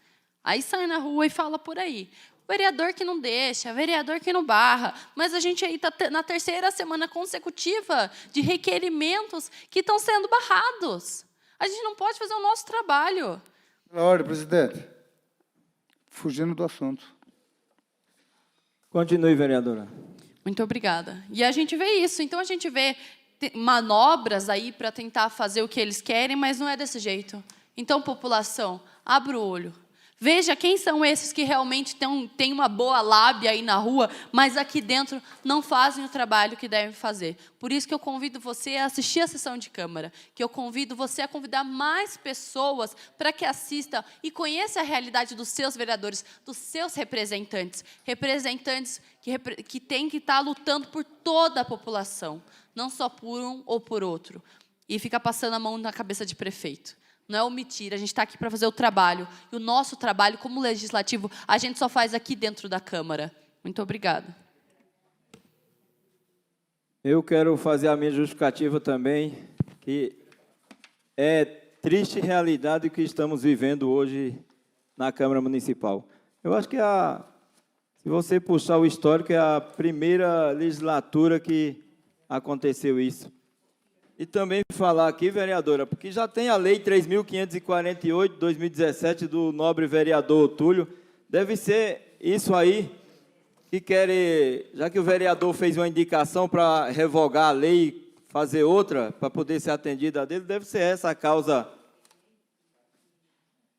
Aí sai na rua e fala por aí. Vereador que não deixa, vereador que não barra. Mas a gente aí está na 3ª semana consecutiva de requerimentos que estão sendo barrados. A gente não pode fazer o nosso trabalho.
Pela ordem, presidente. Fugindo do assunto.
Continue, vereadora.
Muito obrigada. E a gente vê isso. Então, a gente vê manobras aí para tentar fazer o que eles querem, mas não é desse jeito. Então, população, abra o olho. Veja quem são esses que realmente têm uma boa lábia aí na rua, mas aqui dentro não fazem o trabalho que devem fazer. Por isso que eu convido você a assistir a sessão de Câmara, que eu convido você a convidar mais pessoas para que assistam e conheçam a realidade dos seus vereadores, dos seus representantes. Representantes que têm que estar lutando por toda a população, não só por um ou por outro. E fica passando a mão na cabeça de prefeito. Não é omitir, a gente está aqui para fazer o trabalho. E o nosso trabalho, como legislativo, a gente só faz aqui dentro da Câmara. Muito obrigada.
Eu quero fazer a minha justificativa também, que é triste realidade o que estamos vivendo hoje na Câmara Municipal. Eu acho que, se você puxar o histórico, é a primeira legislatura que aconteceu isso. E também falar aqui, vereadora, porque já tem a Lei 3.548, 2017, do nobre vereador Túlio. Deve ser isso aí que querem, já que o vereador fez uma indicação para revogar a lei, fazer outra, para poder ser atendida a dele, deve ser essa a causa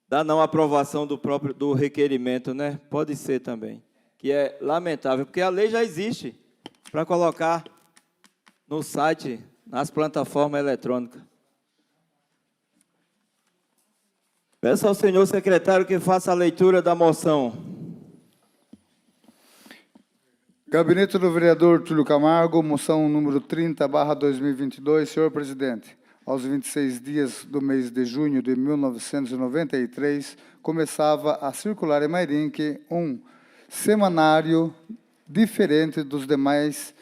da não aprovação do requerimento, né? Pode ser também, que é lamentável, porque a lei já existe para colocar no site, nas plataformas eletrônicas. Peço ao senhor secretário que faça a leitura da moção.
Gabinete do vereador Túlio Camargo, moção número 30/2022. Senhor presidente, aos 26 dias do mês de junho de 1993, começava a circular em Mairinque um semanário diferente dos demais,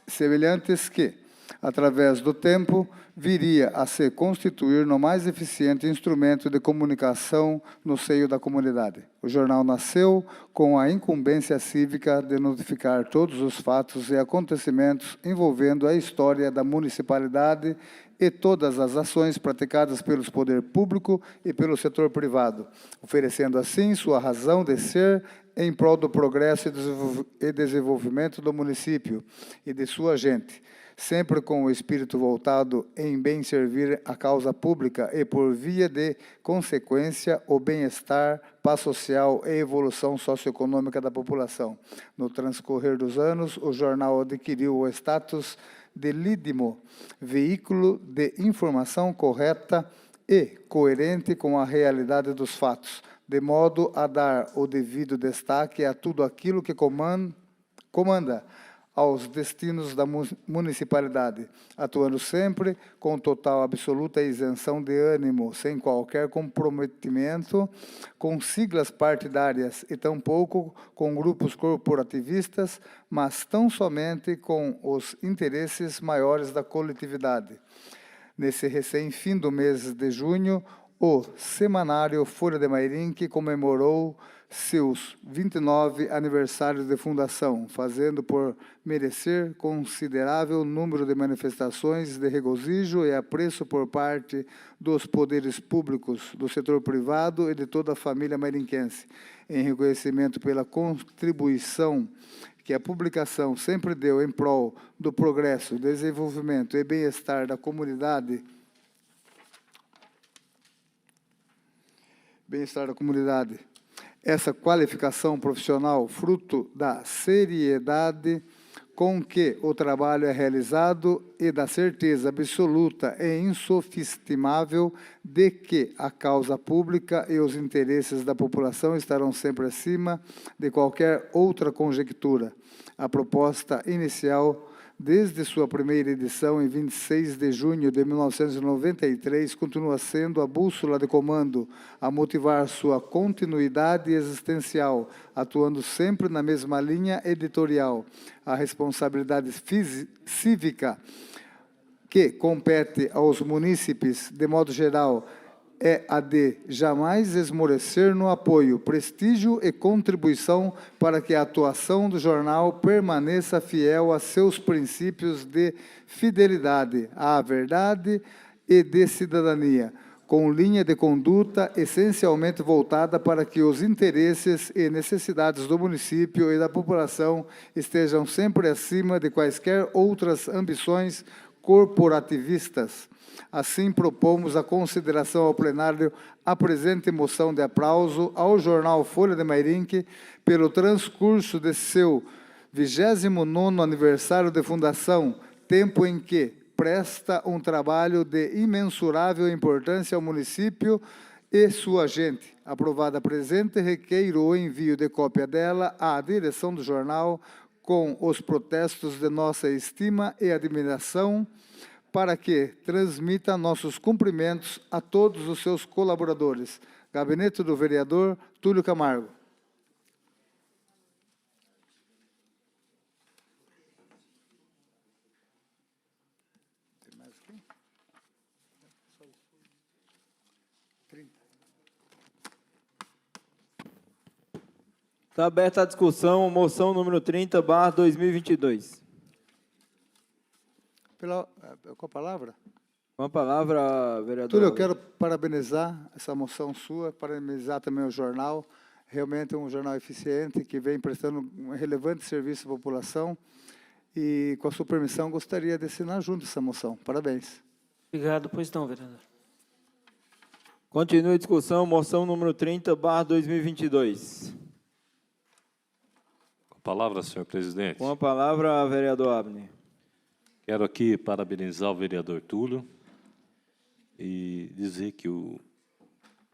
semelhantes que, através do tempo, viria a se constituir no mais eficiente instrumento de comunicação no seio da comunidade. O jornal nasceu com a incumbência cívica de notificar todos os fatos e acontecimentos envolvendo a história da municipalidade e todas as ações praticadas pelo poder público e pelo setor privado, oferecendo assim sua razão de ser em prol do progresso e desenvolvimento do município e de sua gente, sempre com o espírito voltado em bem servir a causa pública e, por via de consequência, o bem-estar, paz social e evolução socioeconômica da população. No transcorrer dos anos, o jornal adquiriu o status de lídimo, veículo de informação correta e coerente com a realidade dos fatos, de modo a dar o devido destaque a tudo aquilo que comanda aos destinos da municipalidade, atuando sempre com total absoluta isenção de ânimo, sem qualquer comprometimento com siglas partidárias e tampouco com grupos corporativistas, mas tão somente com os interesses maiores da coletividade. Nesse recém-fim do mês de junho, o semanário Folha de Mairinque comemorou seus 29 aniversários de fundação, fazendo por merecer considerável número de manifestações de regozijo e apreço por parte dos poderes públicos, do setor privado e de toda a família mairinquense, em reconhecimento pela contribuição que a publicação sempre deu em prol do progresso, desenvolvimento e bem-estar da comunidade. Essa qualificação profissional, fruto da seriedade com que o trabalho é realizado e da certeza absoluta e insofistimável de que a causa pública e os interesses da população estarão sempre acima de qualquer outra conjectura. A proposta inicial, desde sua primeira edição, em 26 de junho de 1993, continua sendo a bússola de comando a motivar sua continuidade existencial, atuando sempre na mesma linha editorial. A responsabilidade cívica que compete aos munícipes, de modo geral, é a de jamais esmorecer no apoio, prestígio e contribuição para que a atuação do jornal permaneça fiel a seus princípios de fidelidade à verdade e de cidadania, com linha de conduta essencialmente voltada para que os interesses e necessidades do município e da população estejam sempre acima de quaisquer outras ambições corporativistas. Assim, propomos a consideração ao plenário a presente moção de aplauso ao jornal Folha de Mairinque pelo transcurso de seu 29º aniversário de fundação, tempo em que presta um trabalho de imensurável importância ao município e sua gente. Aprovada a presente, requeiro o envio de cópia dela à direção do jornal com os protestos de nossa estima e admiração, para que transmita nossos cumprimentos a todos os seus colaboradores. Gabinete do Vereador Túlio Camargo. Tem mais aqui? Só isso. 30.
Está aberta a discussão, moção número 30/2022.
Com a palavra?
Com a palavra, vereador.
Túlio, eu quero parabenizar essa moção sua, parabenizar também o jornal. Realmente é um jornal eficiente, que vem prestando um relevante serviço à população. E, com a sua permissão, gostaria de assinar junto essa moção. Parabéns.
Obrigado, pois não, vereador.
Continue a discussão, moção número 30/2022.
Com a palavra, senhor presidente.
Com a palavra, vereador Abner.
Quero aqui parabenizar o vereador Túlio e dizer que,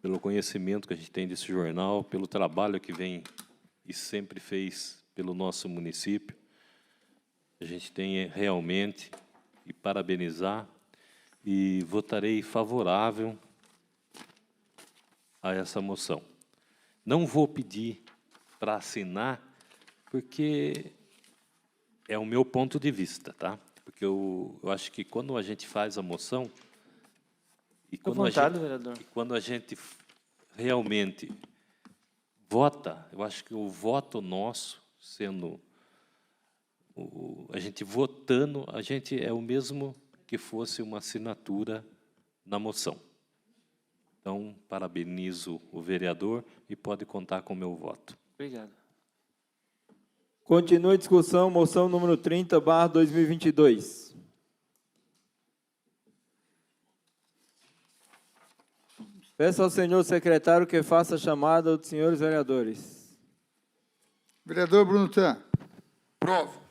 pelo conhecimento que a gente tem desse jornal, pelo trabalho que vem e sempre fez pelo nosso município, a gente tem realmente que parabenizar e votarei favorável a essa moção. Não vou pedir para assinar, porque é o meu ponto de vista, tá? Porque eu acho que quando a gente faz a moção e quando a gente realmente vota, eu acho que o voto nosso, sendo a gente votando, a gente é o mesmo que fosse uma assinatura na moção. Então, parabenizo o vereador e pode contar com o meu voto.
Obrigado.
Continue a discussão, moção número 30/2022. Peço ao senhor secretário que faça a chamada dos senhores vereadores.
Vereador Bruno Tan.
Aprovo.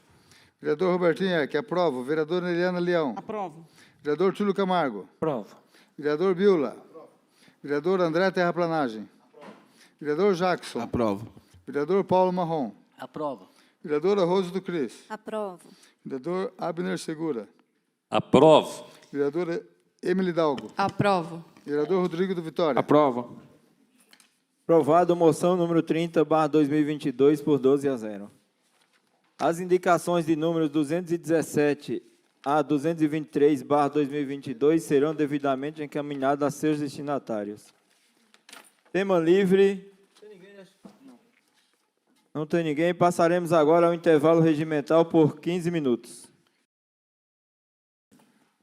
Vereador Robertinho Eck, aprovo. Vereadora Eliana Leão.
Aprovo.
Vereador Túlio Camargo.
Aprovo.
Vereador Biula. Vereador André Terraplanagem. Vereador Jackson.
Aprovo.
Vereador Paulo Marrom.
Aprovo.
Vereadora Rose do Cris.
Aprovo.
Vereador Abner Segura.
Aprovo.
Vereadora Emily Dalgo.
Aprovo.
Vereador Rodrigo do Vitória.
Aprovo.
Aprovado moção número 30/2022 por 12-0. As indicações de números 217 a 223/2022 serão devidamente encaminhadas a seus destinatários. Tema livre. Não tem ninguém. Passaremos agora ao intervalo regimental por 15 minutos.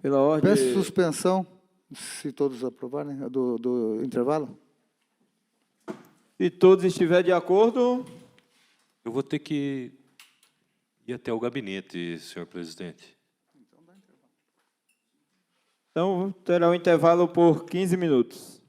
Pela ordem...
Peço suspensão, se todos aprovarem, do intervalo.
Se todos estiverem de acordo,
Eu vou ter que ir até o gabinete, senhor presidente.
então terá um intervalo por 15 minutos.